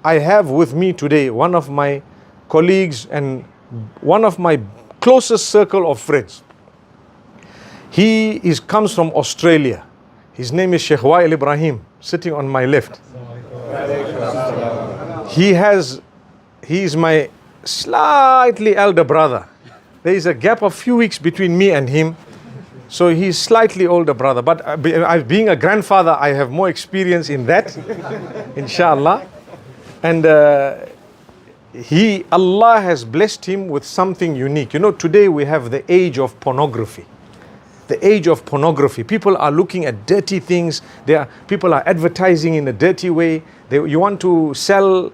I have with me today one of my colleagues and one of my closest circle of friends. Comes from Australia. His name is Sheikh Wael Ibrahim, sitting on my left. He is my slightly elder brother. There is a gap of few weeks between me and him. So he's slightly older brother. But being a grandfather, I have more experience in that, inshallah. And Allah has blessed him with something unique. You know, today we have the age of pornography. The age of pornography. People are looking at dirty things. People are advertising in a dirty way. You want to sell,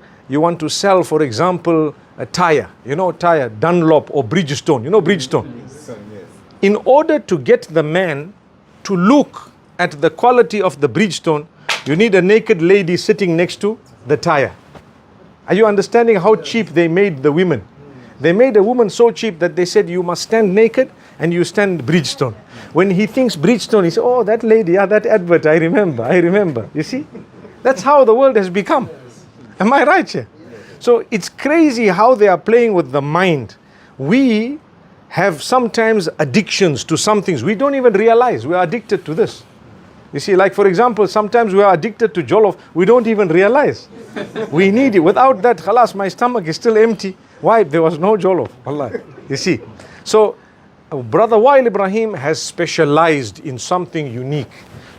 for example, a tire. You know, tire, Dunlop or Bridgestone. You know Bridgestone? Yes. In order to get the man to look at the quality of the Bridgestone, you need a naked lady sitting next to the tire. Are you understanding how cheap they made the women? They made a woman so cheap that they said you must stand naked and you stand Bridgestone. When he thinks Bridgestone, he says, oh, that lady, that advert, I remember. You see? That's how the world has become. Am I right here? So it's crazy how they are playing with the mind. We have sometimes addictions to some things. We don't even realize we are addicted to this. You see, like for example, sometimes we are addicted to jollof. We don't even realize. We need it. Without that, khalas, my stomach is still empty. Why? There was no jollof. Allah. You see. So, Brother Wael Ibrahim has specialized in something unique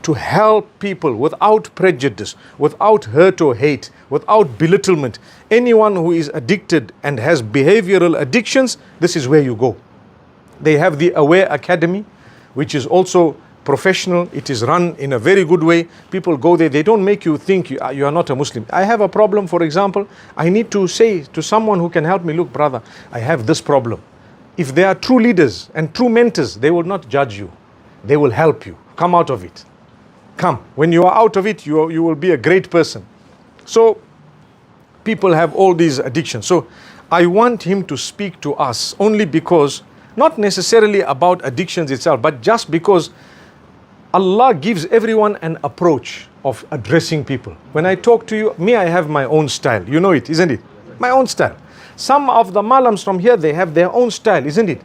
to help people without prejudice, without hurt or hate, without belittlement. Anyone who is addicted and has behavioral addictions, this is where you go. They have the Aware Academy, which is also professional. It is run in a very good way. People go there. They don't make you think you are not a Muslim. I have a problem, for example. I need to say to someone who can help me, look, brother, I have this problem. If they are true leaders and true mentors, they will not judge you. They will help you. Come out of it. Come. When you are out of it, you will be a great person. So, people have all these addictions. So, I want him to speak to us only because, not necessarily about addictions itself, but just because Allah gives everyone an approach of addressing people. When I talk to you, I have my own style. You know it, isn't it? My own style. Some of the malams from here, they have their own style, isn't it?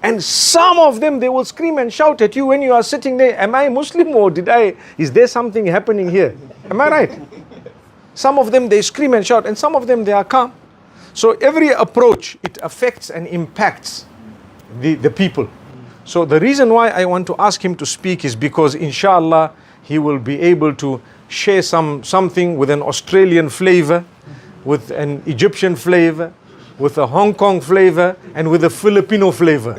And some of them, they will scream and shout at you when you are sitting there. Am I Muslim or is there something happening here? Am I right? Some of them, they scream and shout, and some of them, they are calm. So every approach, it affects and impacts the people. So the reason why I want to ask him to speak is because inshallah, he will be able to share something with an Australian flavor, with an Egyptian flavor, with a Hong Kong flavor, and with a Filipino flavor.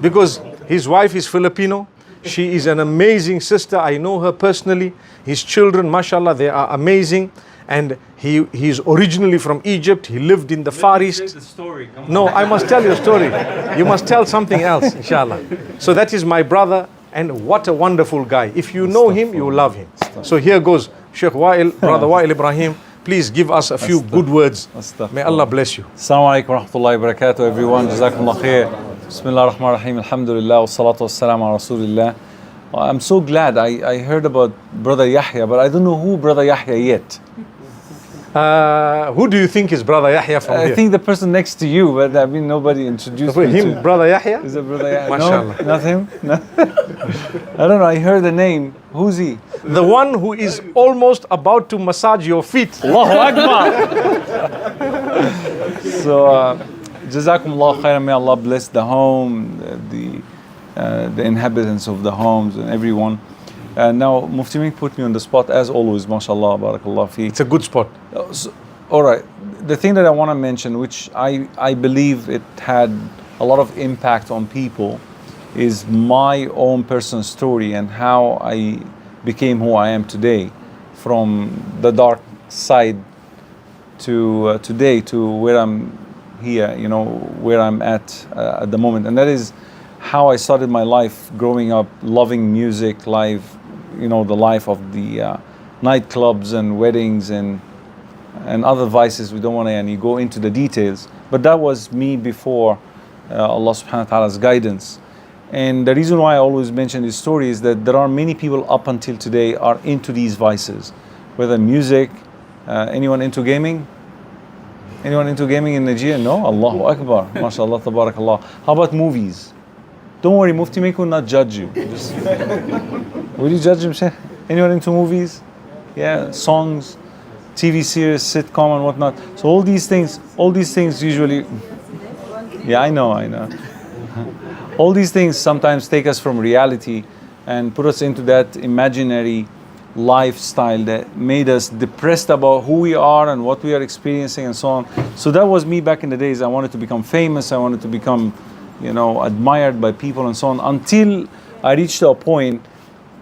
Because his wife is Filipino. She is an amazing sister. I know her personally. His children, mashallah, they are amazing. And he is originally from Egypt. He lived in the Far East. Say the story. No, I must tell you a story. You must tell something else, inshallah. So that is my brother, and what a wonderful guy. If you know him, you will love him. So here goes Sheikh Wael, Brother Wael Ibrahim. Please give us a few good words. May Allah bless you. Assalamu alaikum wa rahmatullahi wa barakatuh, everyone. Jazakumullah khair. Bismillah ar-Rahman ar-Rahim. Alhamdulillah. Wa salatu wa salam ala Rasulillah. I'm so glad. I heard about Brother Yahya, but I don't know who Brother Yahya yet. Who do you think is Brother Yahya from here? I think the person next to you, but I mean nobody introduced me him. to. Brother Yahya? Is it Brother Yahya? Mashallah. No, not him? No. I don't know, I heard the name. Who's he? The one who is almost about to massage your feet. Allahu Akbar! So, Jazakumullah khairan, may Allah bless the home, the inhabitants of the homes and everyone. Now, Mufti Menk put me on the spot as always, mashallah, barakallah fi. It's a good spot. All right, the thing that I want to mention, which I believe it had a lot of impact on people, is my own personal story and how I became who I am today, from the dark side to today, to where I'm here, you know, where I'm at the moment. And that is how I started my life growing up, loving music, live, you know, the life of the nightclubs and weddings and other vices. We don't want to go into the details, but that was me before Allah subhanahu wa ta'ala's guidance. And the reason why I always mention this story is that there are many people up until today are into these vices, whether music, anyone into gaming? Anyone into gaming in Nigeria? No? Allahu Akbar. MashaAllah, tabarakallah. How about movies? Don't worry, Mufti Menk will not judge you. Will you judge him, Sheikh? Anyone into movies? Yeah, songs, TV series, sitcom and whatnot. So all these things usually, yeah, I know. All these things sometimes take us from reality and put us into that imaginary lifestyle that made us depressed about who we are and what we are experiencing and so on. So that was me back in the days. I wanted to become famous. I wanted to become, admired by people and so on, until I reached to a point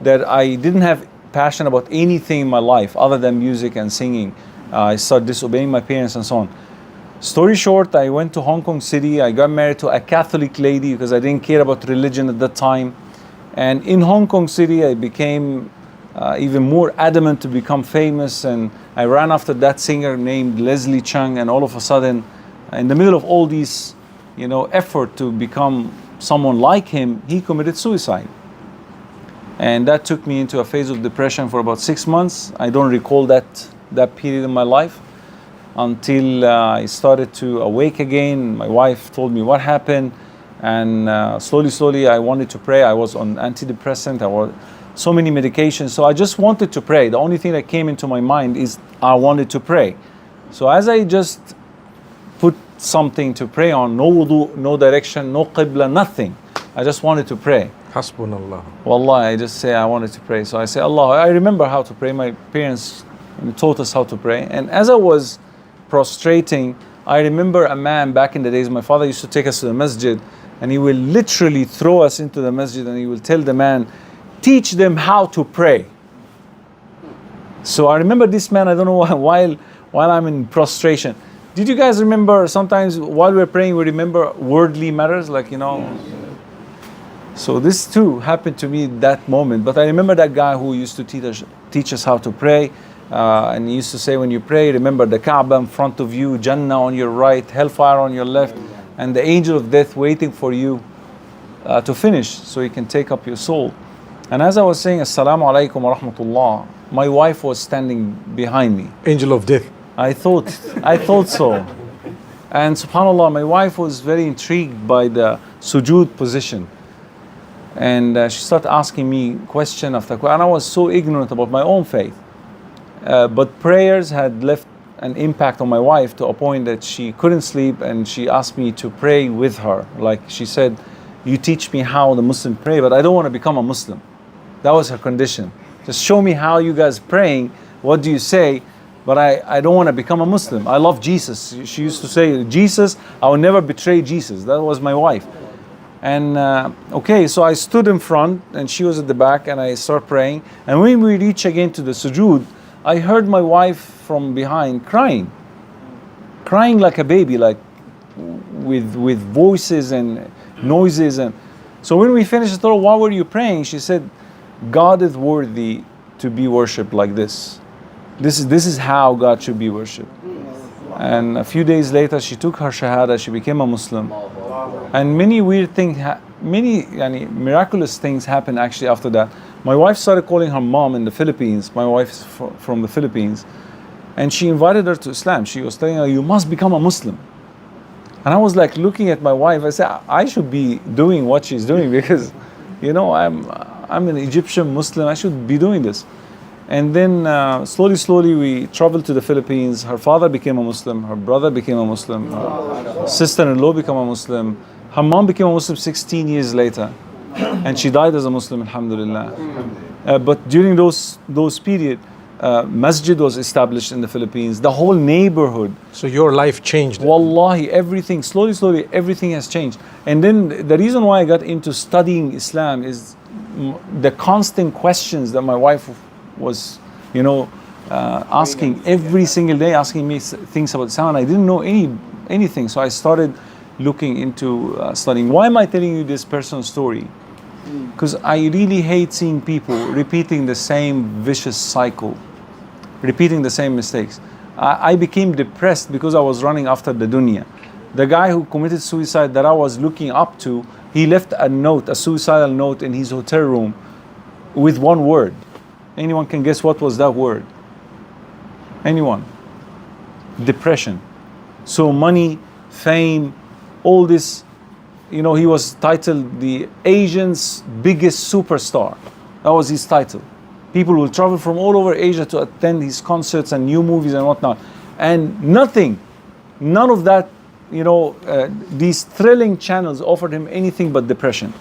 that I didn't have passion about anything in my life other than music and singing. I started disobeying my parents and so on. Story short, I went to Hong Kong City. I got married to a Catholic lady because I didn't care about religion at that time. And in Hong Kong City, I became even more adamant to become famous, and I ran after that singer named Leslie Chung, and all of a sudden, in the middle of all these, effort to become someone like him, he committed suicide. And that took me into a phase of depression for about 6 months. I don't recall that period in my life until I started to awake again. My wife told me what happened, and slowly I wanted to pray. I was on antidepressant, I was so many medications, so I just wanted to pray. The only thing that came into my mind is I wanted to pray. So as I just put something to pray on, no wudu, no direction, no qibla, nothing, I just wanted to pray. Hasbunallah. Wallah, I just say I wanted to pray. So I say, Allah, I remember how to pray. My parents taught us how to pray. And as I was prostrating, I remember a man back in the days, my father used to take us to the masjid, and he will literally throw us into the masjid, and he will tell the man, teach them how to pray. So I remember this man, I don't know why, while I'm in prostration. Did you guys remember sometimes while we're praying, we remember worldly matters, So this too happened to me that moment. But I remember that guy who used to teach us how to pray. And he used to say, when you pray, remember the Kaaba in front of you, Jannah on your right, hellfire on your left, and the angel of death waiting for you to finish so he can take up your soul. And as I was saying, Assalamu alaikum wa rahmatullah, my wife was standing behind me. Angel of death. I thought so. And subhanAllah, my wife was very intrigued by the sujood position. And she started asking me question after question. And I was so ignorant about my own faith. But prayers had left an impact on my wife to a point that she couldn't sleep, and she asked me to pray with her. Like she said, you teach me how the Muslim pray, but I don't want to become a Muslim. That was her condition. Just show me how you guys praying, what do you say, but I don't want to become a Muslim. I love Jesus. She used to say, Jesus, I will never betray Jesus. That was my wife. And so I stood in front and she was at the back, and I started praying. And when we reach again to the sujood, I heard my wife from behind crying like a baby, like with voices and noises. And so when we finished, I told her, why were you praying? She said, God is worthy to be worshipped like this. This is how God should be worshipped. And a few days later, she took her shahada, she became a Muslim. And many weird things, miraculous things happened actually after that. My wife started calling her mom in the Philippines. My wife's from the Philippines. And she invited her to Islam. She was telling her, you must become a Muslim. And I was like looking at my wife, I said, I should be doing what she's doing, because, I'm an Egyptian Muslim, I should be doing this. And then slowly we traveled to the Philippines. Her father became a Muslim, her brother became a Muslim, her sister-in-law became a Muslim. Her mom became a Muslim 16 years later. And she died as a Muslim, alhamdulillah. But during those period, masjid was established in the Philippines, the whole neighborhood. So your life changed. Wallahi, everything, slowly, everything has changed. And then the reason why I got into studying Islam is the constant questions that my wife was, asking every single day, asking me things about Islam. I didn't know anything. So I started looking into studying. Why am I telling you this personal story? Because I really hate seeing people repeating the same vicious cycle, repeating the same mistakes. I became depressed because I was running after the dunya. The guy who committed suicide that I was looking up to, he left a suicidal note in his hotel room with one word. Anyone can guess what was that word? Anyone? Depression. So money, fame, all this, you know, he was titled the Asian's biggest superstar. That was his title. People will travel from all over Asia to attend his concerts and new movies and whatnot. And none of that, you know, these thrilling channels offered him anything but depression.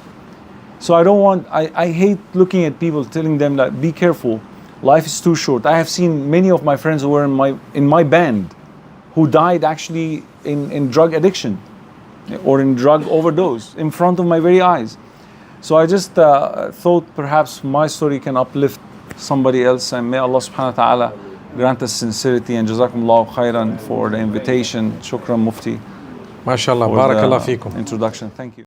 So I hate looking at people telling them that be careful, life is too short. I have seen many of my friends who were in my band who died actually in drug addiction or in drug overdose in front of my very eyes. So I just thought perhaps my story can uplift somebody else, and may Allah subhanahu wa ta'ala grant us sincerity, and jazakumullahu khairan for the invitation. Shukran Mufti. MashaAllah, for barakallah the feekum. introduction. Thank you.